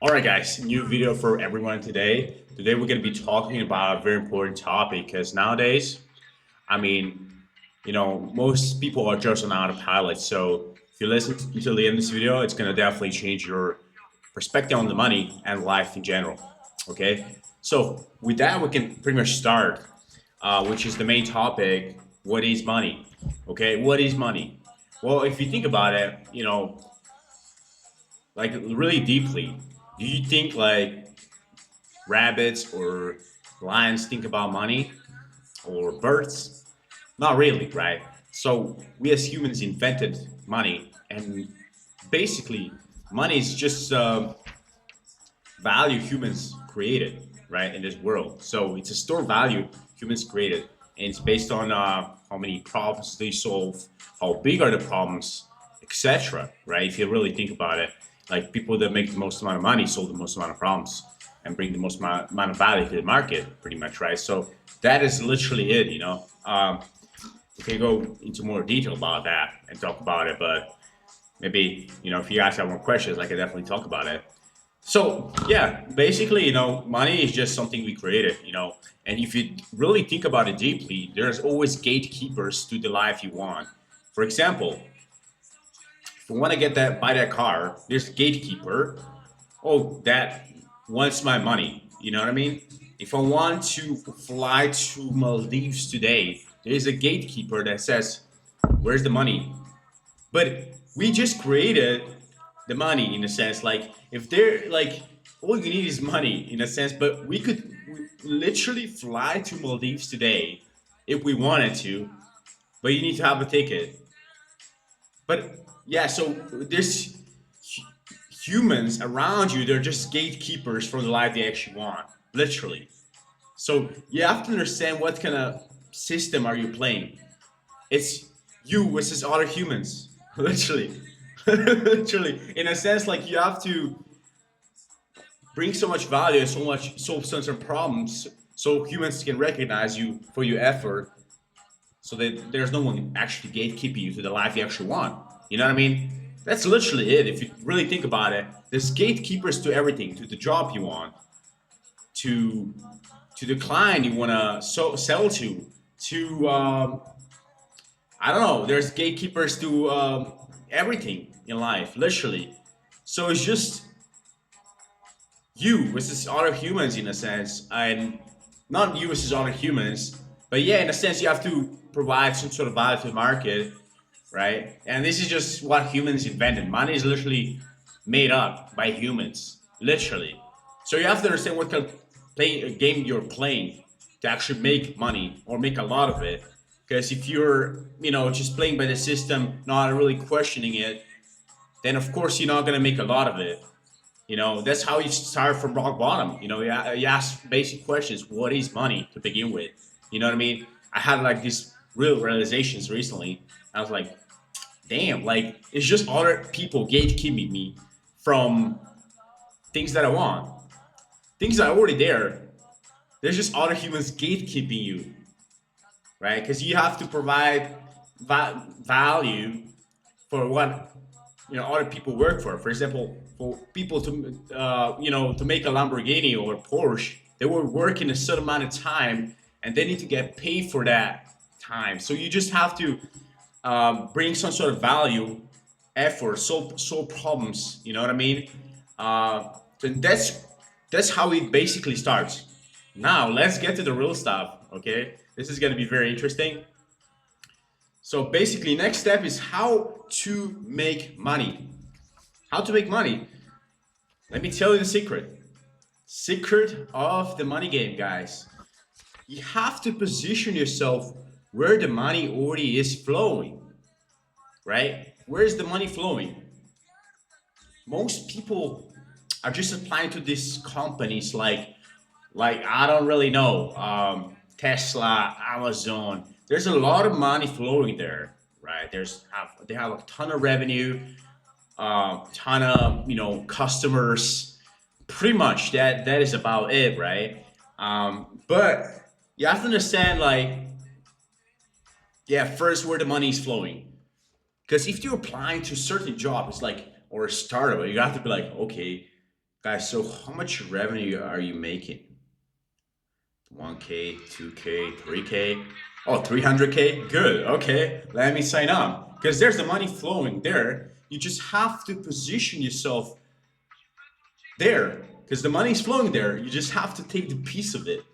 All right, guys, new video for everyone today. Today we're going to be talking about a very important topic because nowadays, I mean, most people are just on autopilot. So if you listen until the end of this video, it's going to definitely change your perspective on the money and life in general. Okay, so with that, we can pretty much start, which is the main topic. What is money? Okay, what is money? Well, if you think about it, like really deeply, do you think like rabbits or lions think about money or birds? Not really, right? So we as humans invented money, and basically, money is just value humans created, right, in this world. So it's a stored value humans created, and it's based on how many problems they solve, how big are the problems, etc. Right? If you really think about it, like people that make the most amount of money solve the most amount of problems and bring the most amount of value to the market, pretty much, right? So that is literally it. We can go into more detail about that and talk about it, but maybe if you guys have more questions, I can definitely talk about it. So yeah, basically, money is just something we created. And if you really think about it deeply, there's always gatekeepers to the life you want. For example, if you want to buy that car, there's a gatekeeper. Oh, that wants my money. You know what I mean? If I want to fly to Maldives today, there's a gatekeeper that says, "Where's the money?" But we just created the money in a sense. Like if they're like all you need is money in a sense, but we could literally fly to Maldives today if we wanted to, but you need to have a ticket. But yeah, so there's humans around you, they're just gatekeepers for the life they actually want, literally. So you have to understand what kind of system are you playing. It's you versus other humans, literally. Literally, in a sense, like you have to bring so much value and so much solve certain problems so humans can recognize you for your effort so that there's no one actually gatekeeping you to the life you actually want. You know what I mean? That's literally it. If you really think about it, there's gatekeepers to everything, to the job you want, to the client you want to sell to I don't know. There's gatekeepers to everything in life, literally. So it's just you versus other humans in a sense, and not you versus other humans, but yeah, in a sense, you have to provide some sort of value to the market, right? And this is just what humans invented. Money is literally made up by humans, literally. So you have to understand what kind of game you're playing to actually make money or make a lot of it. Because if you're, just playing by the system, not really questioning it, then of course you're not gonna make a lot of it. That's how you start from rock bottom. You ask basic questions. What is money to begin with? You know what I mean? I had like these real realizations recently. I was like, damn, like it's just other people gatekeeping me from things that I want. Things that are already there. There's just other humans gatekeeping you, right? Because you have to provide value for what other people work for. For example, for people to to make a Lamborghini or a Porsche, they were working a certain amount of time, and they need to get paid for that time. So you just have to bring some sort of value, effort, solve problems. You know what I mean? So that's how it basically starts. Now let's get to the real stuff. Okay, this is going to be very interesting. So basically, next step is how to make money. How to make money. Let me tell you the secret. Secret of the money game, guys. You have to position yourself where the money already is flowing, right? Where is the money flowing? Most people are just applying to these companies like I don't really know, Tesla, Amazon. There's a lot of money flowing there, right? They have a ton of revenue, ton of customers. Pretty much that is about it, right? But you have to understand, like, yeah, first where the money is flowing. Because if you're applying to a certain job, it's like or a startup, you have to be like, okay, Guys, so how much revenue are you making? 1K, 2K, 3K? Oh, 300K? Good. Okay. Let me sign up. Because there's the money flowing there. You just have to position yourself there. Because the money's flowing there. You just have to take the piece of it.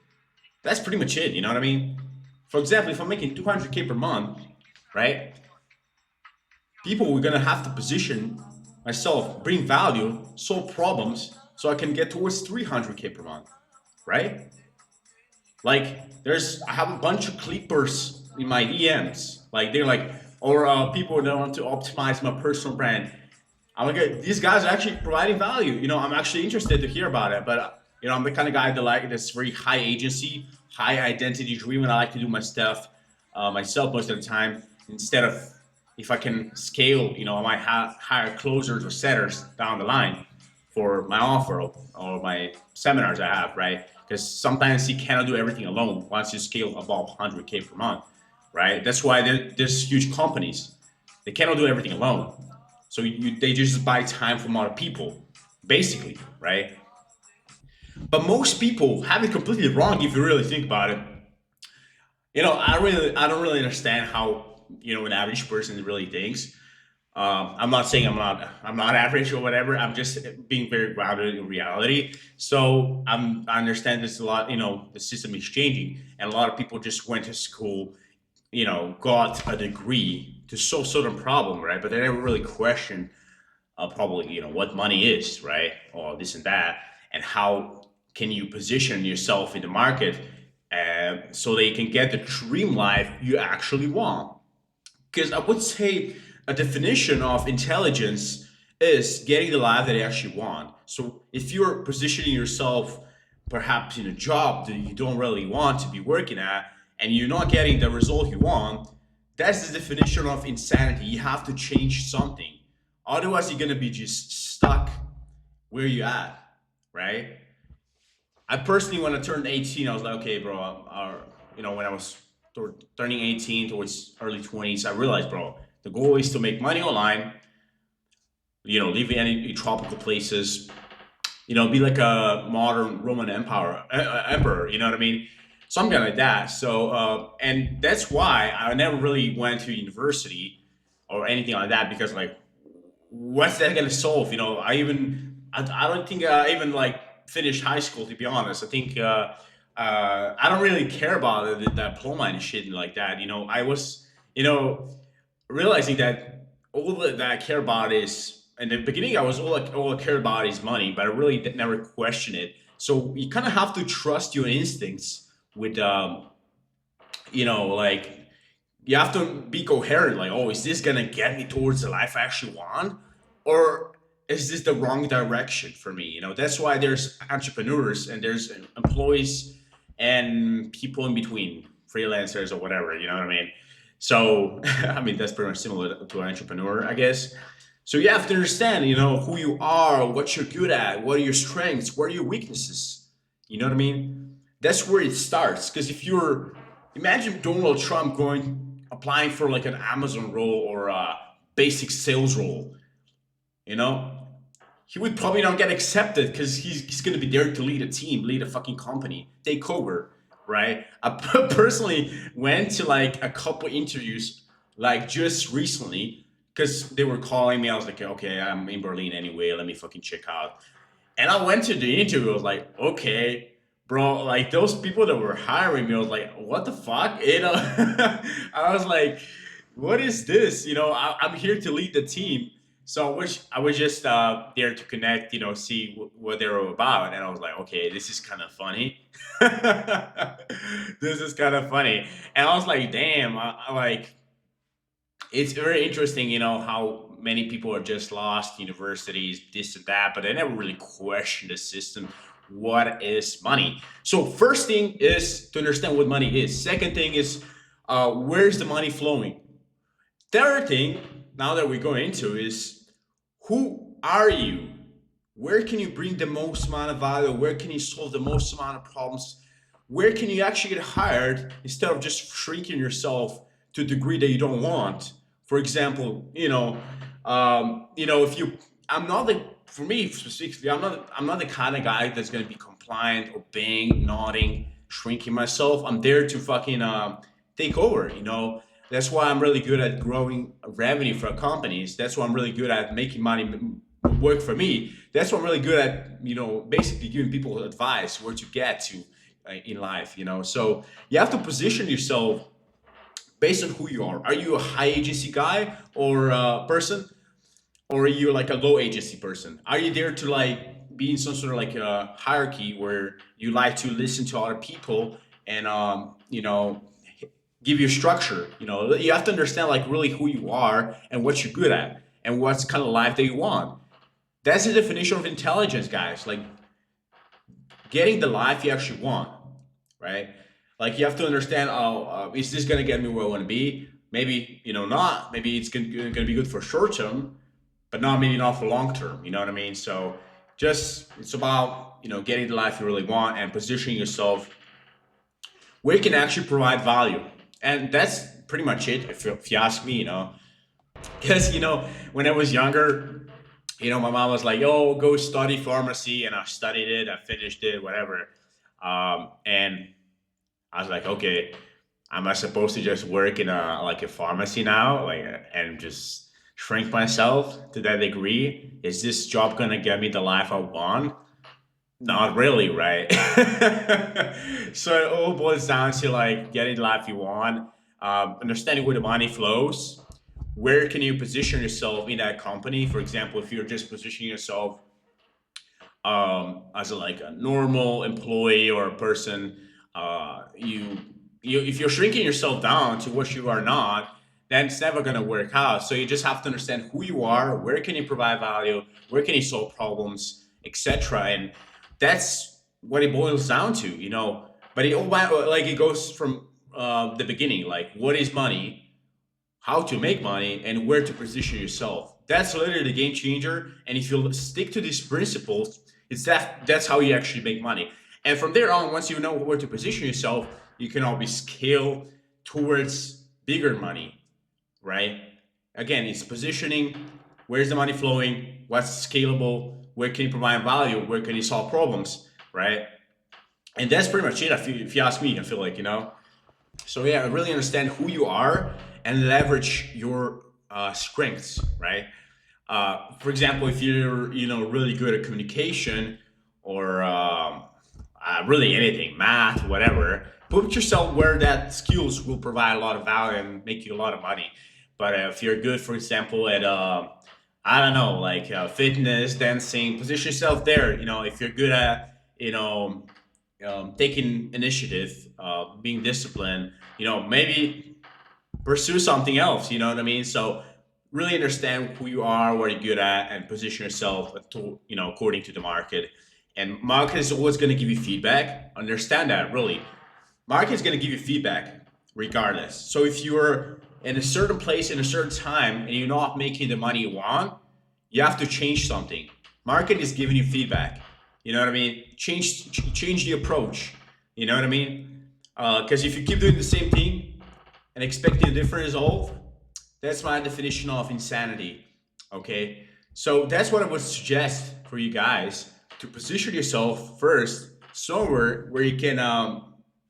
That's pretty much it. You know what I mean? For example, if I'm making 200K per month, right? People are going to have to position myself, bring value, solve problems so I can get towards 300K per month, right? Like I have a bunch of clippers in my DMs. Like they're like, or people that want to optimize my personal brand. I'm like, these guys are actually providing value. I'm actually interested to hear about it. But I'm the kind of guy that like this very high agency, high identity driven. I like to do my stuff myself most of the time. Instead of if I can scale, I might hire closers or setters down the line for my offer or my seminars I have, right? Because sometimes you cannot do everything alone once you scale above 100K per month, right? That's why there's huge companies. They cannot do everything alone. So they just buy time from other people, basically, right? But most people have it completely wrong if you really think about it. I don't really understand how an average person really thinks. I'm not saying I'm not average or whatever. I'm just being very grounded in reality. So I understand this a lot. The system is changing, and a lot of people just went to school, got a degree to solve certain problem, right? But they never really questioned probably what money is, right, or this and that, and how can you position yourself in the market so that you can get the dream life you actually want. Because I would say a definition of intelligence is getting the life that you actually want. So if you're positioning yourself perhaps in a job that you don't really want to be working at and you're not getting the result you want, that's the definition of insanity. You have to change something. Otherwise, you're going to be just stuck where you're at, right? I personally, when I turned 18, I was like, okay, bro, when I was turning 18 towards early 20s, I realized, bro, the goal is to make money online, live in any tropical places, be like a modern Roman Empire emperor, you know what I mean? Something like that. So, and that's why I never really went to university or anything like that because, like, what's that gonna solve? I don't think I even like finished high school to be honest. I think I don't really care about the diploma and shit like that. I was you know realizing that all that I care about is in the beginning I was all I care about is money, but I really never question it. So you kind of have to trust your instincts with like you have to be coherent. Like, oh, is this gonna get me towards the life I actually want, or is this the wrong direction for me? That's why there's entrepreneurs and there's employees and people in between, freelancers or whatever. You know what I mean? So, I mean that's pretty much similar to an entrepreneur, I guess. So you have to understand, who you are, what you're good at, what are your strengths, what are your weaknesses. You know what I mean? That's where it starts. Because if you're, imagine Donald Trump applying for like an Amazon role or a basic sales role, you know, he would probably not get accepted because he's going to be there to lead a team, lead a fucking company, take over, right? I personally went to like a couple interviews like just recently because they were calling me. I was like, okay, I'm in Berlin anyway. Let me fucking check out. And I went to the interview. I was like, okay, bro, like those people that were hiring me, I was like, what the fuck? I was like, what is this? I'm here to lead the team. So I was just there to connect, see what they were about. And I was like, okay, this is kind of funny. This is kind of funny. And I was like, damn, I like, it's very interesting, how many people are just lost, universities, this and that, but they never really question the system. What is money? So first thing is to understand what money is. Second thing is where's the money flowing? Third thing, now that we're going into, is who are you? Where can you bring the most amount of value? Where can you solve the most amount of problems? Where can you actually get hired instead of just shrinking yourself to a degree that you don't want? For example, if you, I'm not the for me specifically, I'm not the kind of guy that's gonna be compliant, obeying, nodding, shrinking myself. I'm there to fucking take over. That's why I'm really good at growing revenue for companies. That's why I'm really good at making money work for me. That's why I'm really good at basically giving people advice where to get to in life. So you have to position yourself based on who you are. Are you a high agency guy or person? Or are you like a low agency person? Are you there to like be in some sort of like a hierarchy where you like to listen to other people and give you structure? You have to understand like really who you are and what you're good at and what's kind of life that you want. That's the definition of intelligence, guys. Like getting the life you actually want, right? Like you have to understand, oh, is this gonna get me where I want to be? Maybe not. Maybe it's gonna be good for short term, but not maybe not for long term. You know what I mean? So just it's about getting the life you really want and positioning yourself where you can actually provide value, and that's pretty much it. If you ask me, because when I was younger, my mom was like, "Oh, go study pharmacy," and I studied it, I finished it, whatever, and I was like, okay, am I supposed to just work in a pharmacy now, like, and just shrink myself to that degree? Is this job gonna get me the life I want? Not really, right? So it all boils down to like getting the life you want, understanding where the money flows. Where can you position yourself in that company? For example, if you're just positioning yourself as like a normal employee or a person, you if you're shrinking yourself down to what you are not, then it's never going to work out. So you just have to understand who you are, where can you provide value, where can you solve problems, etc. And that's what it boils down to, But it goes from the beginning, like what is money, how to make money, and where to position yourself. That's literally the game changer. And if you stick to these principles, that's how you actually make money. And from there on, once you know where to position yourself, you can always scale towards bigger money, right? Again, it's positioning. Where's the money flowing? What's scalable? Where can you provide value? Where can you solve problems, right? And that's pretty much it. If you ask me, I feel like, So yeah, really understand who you are and leverage your strengths, right? For example, if you're really good at communication or really anything, math, whatever, put yourself where that skills will provide a lot of value and make you a lot of money. But if you're good, for example, at I don't know, like fitness, dancing, position yourself there. If you're good at taking initiative, being disciplined, maybe pursue something else. You know what I mean? So really understand who you are, what you're good at, and position yourself to according to the market. And market is always going to give you feedback. Understand that, really. Market is going to give you feedback regardless. So if you're in a certain place in a certain time and you're not making the money you want, you have to change something. Market is giving you feedback. You know what I mean? Change the approach. You know what I mean? Because if you keep doing the same thing and expecting a different result, that's my definition of insanity. Okay, so that's what I would suggest for you guys, to position yourself first somewhere where you can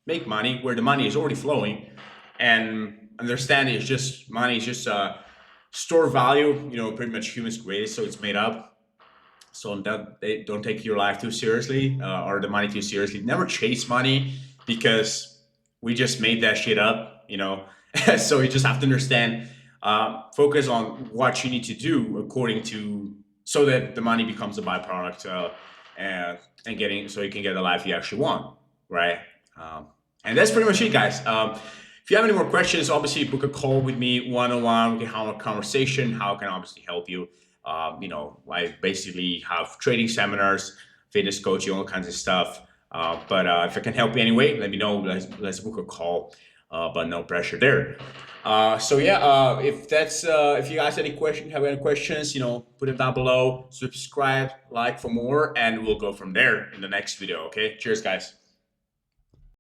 make money, where the money is already flowing, and understand it's just money is just store value. Pretty much humans created, so it's made up. So that they don't take your life too seriously or the money too seriously. Never chase money, because we just made that shit up. So you just have to understand. Focus on what you need to do according to, so that the money becomes a byproduct, and getting, so you can get the life you actually want, right? And that's pretty much it, guys. If you have any more questions, obviously book a call with me one-on-one. We can have a conversation. How can I obviously help you? I basically have training seminars, fitness coaching, all kinds of stuff. But if I can help you anyway, let me know. Let's book a call. But no pressure there. So yeah, if you guys have any questions, put them down below. Subscribe, like for more, and we'll go from there in the next video. Okay, cheers, guys.